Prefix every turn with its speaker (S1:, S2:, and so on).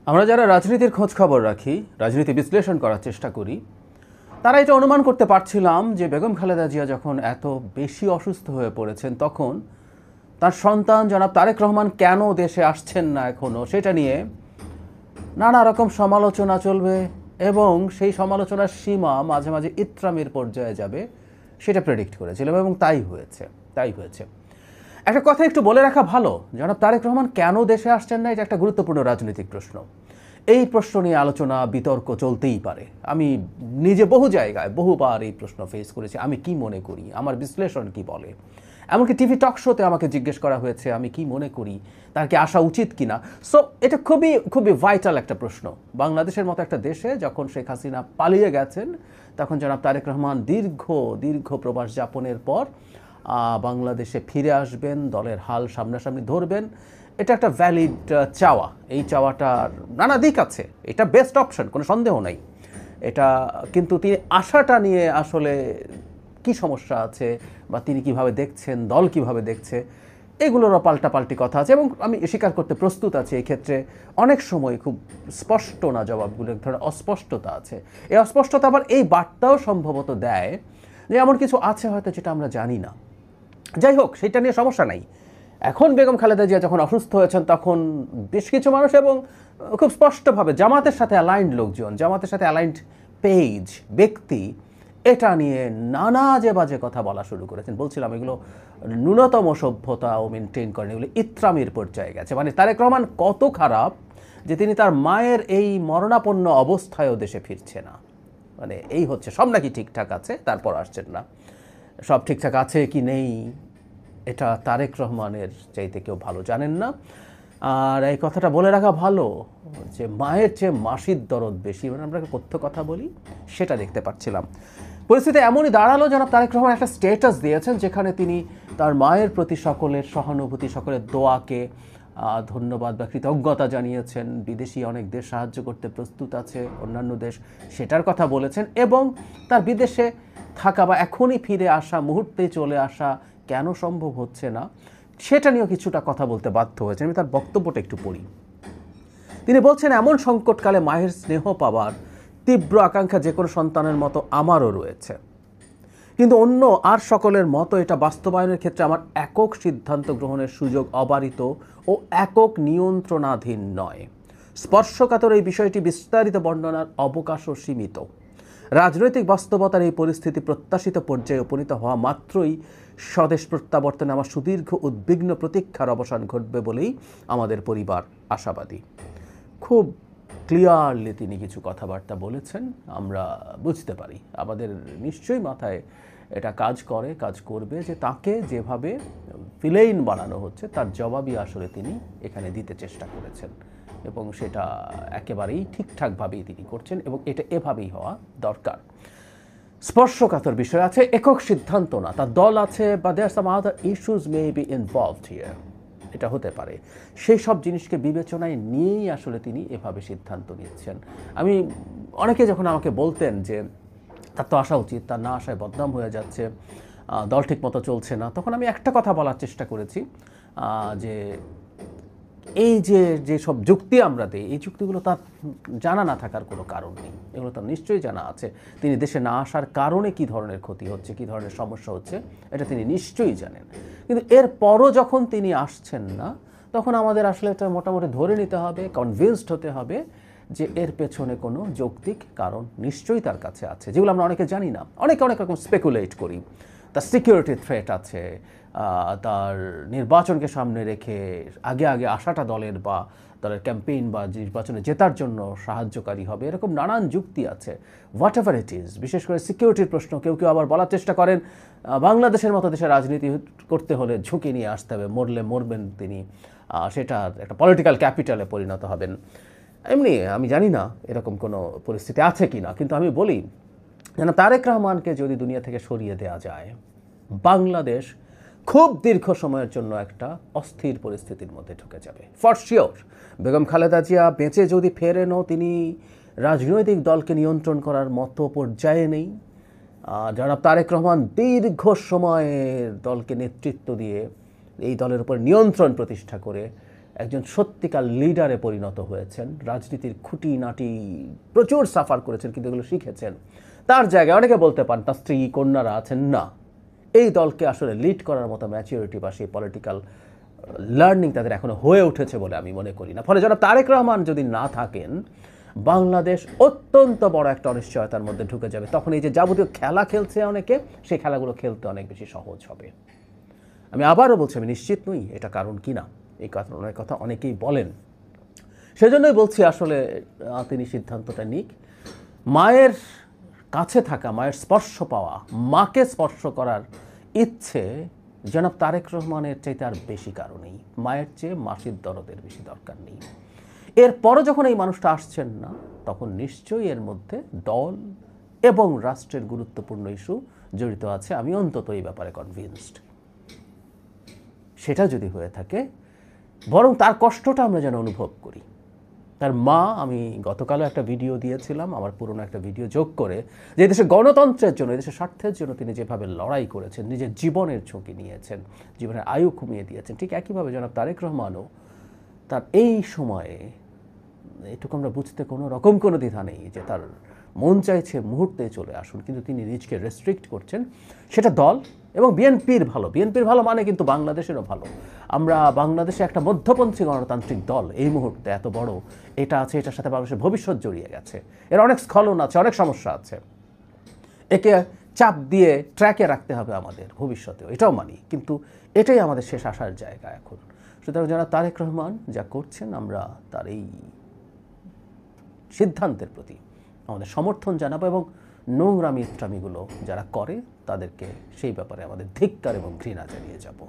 S1: আমরা যারা রাজনীতির খোঁজ খবর রাখি, রাজনীতি বিশ্লেষণ করার চেষ্টা করি, তারা এটা অনুমান করতে পারছিলাম যে বেগম খালেদা জিয়া যখন এত বেশি অসুস্থ হয়ে পড়েছেন, তখন তার সন্তান জনাব তারেক রহমান কেন দেশে আসছেন না এখনও, সেটা নিয়ে নানা রকম সমালোচনা চলবে এবং সেই সমালোচনার সীমা মাঝে মাঝে ইত্রামের পর্যায়ে যাবে, সেটা প্রেডিক্ট করেছিলাম এবং তাই হয়েছে। একটা কথা একটু বলে রাখা ভালো, জনাব তারেক রহমান কেন দেশে আসছেন না, এটা একটা গুরুত্বপূর্ণ রাজনৈতিক প্রশ্ন। এই প্রশ্ন নিয়ে আলোচনা বিতর্ক চলতেই পারে। আমি নিজে বহু জায়গায় বহুবার এই প্রশ্ন ফেস করেছি, আমি কি মনে করি, আমার বিশ্লেষণ কি বলে। এমনকি টিভি টক শোতে আমাকে জিজ্ঞেস করা হয়েছে আমি কি মনে করি, তার কি আসা উচিত কিনা। সো এটা খুবই খুবই ভাইটাল একটা প্রশ্ন। বাংলাদেশের মতো একটা দেশে যখন শেখ হাসিনা পালিয়ে গেছেন, তখন জনাব তারেক রহমান দীর্ঘ প্রবাস যাপনের পর বাংলাদেশে ফিরে আসবেন, দলের হাল সামনাসামনি ধরবেন। এটা একটা ভ্যালিড চাওয়া। এই চাওয়াটার নানা দিক আছে, এটা বেস্ট অপশন, কোনো সন্দেহ নাই এটা। কিন্তু তিনি আশাটা নিয়ে আসলে কি সমস্যা আছে, বা তিনি কিভাবে দেখছেন, দল কিভাবে দেখছে, এগুলোরও পাল্টাপাল্টি কথা আছে এবং আমি স্বীকার করতে প্রস্তুত আছি এই ক্ষেত্রে অনেক সময় খুব স্পষ্ট না জবাবগুলো, এক ধরনের অস্পষ্টতা আছে। এই অস্পষ্টতা আবার এই বার্তাও সম্ভবত দেয় যে এমন কিছু আছে হয়তো যেটা আমরা জানি না। যাই হোক, সেটা নিয়ে সমস্যা নাই। এখন বেগম খালেদা জিয়া যখন অসুস্থ হয়েছেন, তখন বেশ কিছু মানুষ এবং খুব স্পষ্টভাবে জামাতের সাথে অ্যালাইন্ড লোকজন, জামাতের সাথে অ্যালাইন্ড পেজ, ব্যক্তি, এটা নিয়ে নানা যে বাজে কথা বলা শুরু করেছেন। বলছিলাম এগুলো ন্যূনতম সভ্যতাও মেনটেন করেন, এগুলো ইত্রামির পর্যায়ে গেছে। মানে তারেক রহমান কত খারাপ যে তিনি তার মায়ের এই মরণাপন্ন অবস্থায়ও দেশে ফিরছে না। মানে এই হচ্ছে, সব নাকি ঠিকঠাক আছে তারপর আসছেন না। সব ঠিকঠাক আছে কি নেই এটা তারেক রহমানের চাইতে কেউ ভালো জানেন না। আর এই কথাটা বলে রাখা ভালো যে মায়ের চেয়ে মাসির দরদ বেশি, মানে আমরা কথ্য কথা বলি, সেটা দেখতে পাচ্ছিলাম। পরিস্থিতি এমনই দাঁড়ালো, জনাব তারেক রহমান একটা স্ট্যাটাস দিয়েছেন যেখানে তিনি তার মায়ের প্রতি সকলের সহানুভূতি, সকলের দোয়াকে ধন্যবাদ বা কৃতজ্ঞতা জানিয়েছেন। বিদেশি অনেক দেশ সাহায্য করতে প্রস্তুত আছে, অন্যান্য দেশ, সেটার কথা বলেছেন। এবং তার বিদেশে থাকা বা এখনই ফিরে আসা, মুহূর্তে চলে আসা কেন সম্ভব হচ্ছে না, সেটা নিয়েও কিছুটা কথা বলতে বাধ্য হয়েছেন। আমি তার বক্তব্যটা একটু পড়ি। তিনি বলছেন, এমন সংকটকালে মায়ের স্নেহ পাওয়ার তীব্র আকাঙ্ক্ষা যে কোনো সন্তানের মতো আমারও রয়েছে, কিন্তু অন্য আর সকলের মতো এটা বাস্তবায়নের ক্ষেত্রে আমার একক সিদ্ধান্ত গ্রহণের সুযোগ অবারিত ও একক নিয়ন্ত্রণাধীন নয়। স্পর্শকাতর এই বিষয়টি বিস্তারিত বর্ণনার অবকাশও সীমিত। রাজনৈতিক বাস্তবতার এই পরিস্থিতি প্রত্যাশিত পর্যায়ে উপনীত হওয়া মাত্রই স্বদেশ প্রত্যাবর্তনে আমার সুদীর্ঘ উদ্বিগ্ন প্রতীক্ষার অবসান ঘটবে বলেই আমাদের পরিবার আশাবাদী। খুব ক্লিয়ারলি তিনি কিছু কথাবার্তা বলেছেন, আমরা বুঝতে পারি, আমাদের নিশ্চয়ই মাথায় এটা কাজ করবে যে তাকে যেভাবে ভিলেইন বানানো হচ্ছে তার জবাবই আসলে তিনি এখানে দিতে চেষ্টা করেছেন এবং সেটা একেবারেই ঠিকঠাকভাবেই তিনি করছেন এবং এটা এভাবেই হওয়া দরকার। স্পর্শকাতর বিষয় আছে, একক সিদ্ধান্ত না, তার দল আছে বা there some other issues may be involved here, এটা হতে পারে। সেই সব জিনিসকে বিবেচনায় নিয়েই আসলে তিনি এভাবে সিদ্ধান্ত নিচ্ছেন। আমি অনেকে যখন আমাকে বলতেন যে তার তো আসা উচিত, তার না আসায় বদনাম হয়ে যাচ্ছে, দল ঠিক মতো চলছে না, তখন আমি একটা কথা বলার চেষ্টা করেছি যে এই যে সব যুক্তি আমরা দিই, এই যুক্তিগুলো তার জানা না থাকার কোনো কারণ নেই, এগুলো তার নিশ্চয়ই জানা আছে। তিনি দেশে না আসার কারণে কী ধরনের ক্ষতি হচ্ছে, কী ধরনের সমস্যা হচ্ছে, এটা তিনি নিশ্চয়ই জানেন। কিন্তু এরপরও যখন তিনি আসছেন না, তখন আমাদের আসলে এটা মোটামুটি ধরে নিতে হবে, কনভিন্সড হতে হবে যে এর পেছনে কোনো যৌক্তিক কারণ নিশ্চয়ই তার কাছে আছে, যেগুলো আমরা অনেকে জানি না। অনেক রকম স্পেকুলেট করি, তার সিকিউরিটি থ্রেট আছে, তার নির্বাচনকে সামনে রেখে আগে আসাটা দলের বা দলের ক্যাম্পেইন বা নির্বাচনে জেতার জন্য সাহায্যকারী হবে, এরকম নানান যুক্তি আছে। হোয়াট এভার ইট ইজ, বিশেষ করে সিকিউরিটির প্রশ্ন কেউ আবার বলার চেষ্টা করেন বাংলাদেশের মতো দেশে রাজনীতি করতে হলে ঝুঁকি নিয়ে আসতে হবে, মরলে মরবেন তিনি, সেটা একটা পলিটিক্যাল ক্যাপিটালে পরিণত হবেন। এমনি আমি জানি না এরকম কোনো পরিস্থিতি আছে কি না, কিন্তু আমি বলি যেন তারেক রহমানকে যদি দুনিয়া থেকে সরিয়ে দেওয়া যায়, বাংলাদেশ খুব দীর্ঘ সময়ের জন্য একটা অস্থির পরিস্থিতির মধ্যে ঢুকে যাবে ফর শিওর। বেগম খালেদা জিয়া বেঁচে যদি ফেরেনও তিনি রাজনৈতিক দলকে নিয়ন্ত্রণ করার মতো পর্যায়ে নেই। জনাব তারেক রহমান দীর্ঘ সময়ের দলকে নেতৃত্ব দিয়ে এই দলের উপর নিয়ন্ত্রণ প্রতিষ্ঠা করে একজন সত্যিকার লিডারে পরিণত হয়েছেন, রাজনীতির খুঁটিনাটি প্রচুর সাফার করেছেন কিন্তু এগুলো শিখেছেন। তার জায়গায় অনেকে বলতে পারেন তার স্ত্রী কন্যারা আছেন, না, এই দলকে আসলে লিড করার মতো ম্যাচিউরিটি বা সেই পলিটিক্যাল লার্নিং তাদের এখনো হয়ে উঠেছে বলে আমি মনে করি না। ফলে জনাব তারেক রহমান যদি না থাকেন, বাংলাদেশ অত্যন্ত বড় একটা অনিশ্চয়তার মধ্যে ঢুকে যাবে। তখন এই যে যাবতীয় খেলা খেলছে অনেকে, সেই খেলাগুলো খেলতে অনেক বেশি সহজ হবে। আমি আবারও বলছি, আমি নিশ্চিত নই এটা কারণ কি না, এই কথা অনেকেই বলেন। সেজন্যই বলছি আসলে তিনি সিদ্ধান্তটা নিক। মায়ের কাছে থাকা, মায়ের স্পর্শ পাওয়া, মাকে স্পর্শ করার ইচ্ছে জনাব তারেক রহমানের চাইতে আর বেশি কারণেই। মায়ের চেয়ে মাসির দরদের বেশি দরকার নেই। এরপরও যখন এই মানুষটা আসছেন না, তখন নিশ্চয়ই এর মধ্যে দল এবং রাষ্ট্রের গুরুত্বপূর্ণ ইস্যু জড়িত আছে। আমি অন্তত এই ব্যাপারে কনভিন্সড। সেটা যদি হয়ে থাকে, বরং তার কষ্টটা আমরা যেন অনুভব করি। তার মা, আমি গতকালও একটা ভিডিও দিয়েছিলাম, আমার পুরনো একটা ভিডিও যোগ করে, যে দেশের গণতন্ত্রের জন্য, দেশের স্বার্থের জন্য তিনি যেভাবে লড়াই করেছেন, নিজের জীবনের ঝুঁকি নিয়েছেন, জীবনের আয়ু কমিয়ে দিয়েছেন, ঠিক একইভাবে জনাব তারেক রহমানও তার এই সময়ে, এটুকু আমরা বুঝতে কোনো রকম কোনো দ্বিধা নেই যে তার মন চাইছে মুহূর্তে চলে আসুন, কিন্তু তিনি নিজকে রেস্ট্রিক্ট করছেন। সেটা দল এবং বিএনপির ভালো, বিএনপির ভালো মানে কিন্তু বাংলাদেশেরও ভালো। আমরা বাংলাদেশে একটা মধ্যপন্থী গণতান্ত্রিক দল এই মুহূর্তে এত বড়, এটা আছে, এটার সাথে বাংলাদেশের ভবিষ্যৎ জড়িয়ে গেছে, এর অনেক স্খলন আছে, অনেক সমস্যা আছে, একে চাপ দিয়ে ট্র্যাকে রাখতে হবে আমাদের ভবিষ্যতেও, এটাও মানি, কিন্তু এটাই আমাদের শেষ আসার জায়গা এখন। সুতরাং যারা তারেক রহমান যা করছেন, আমরা তার এই সিদ্ধান্তের প্রতি আমাদের সমর্থন জানাবো এবং নোংরামি ইত্রামিগুলো যারা করে তাদেরকে সেই ব্যাপারে আমাদের ধিক্কার এবং ঘৃণা জানিয়ে যাব।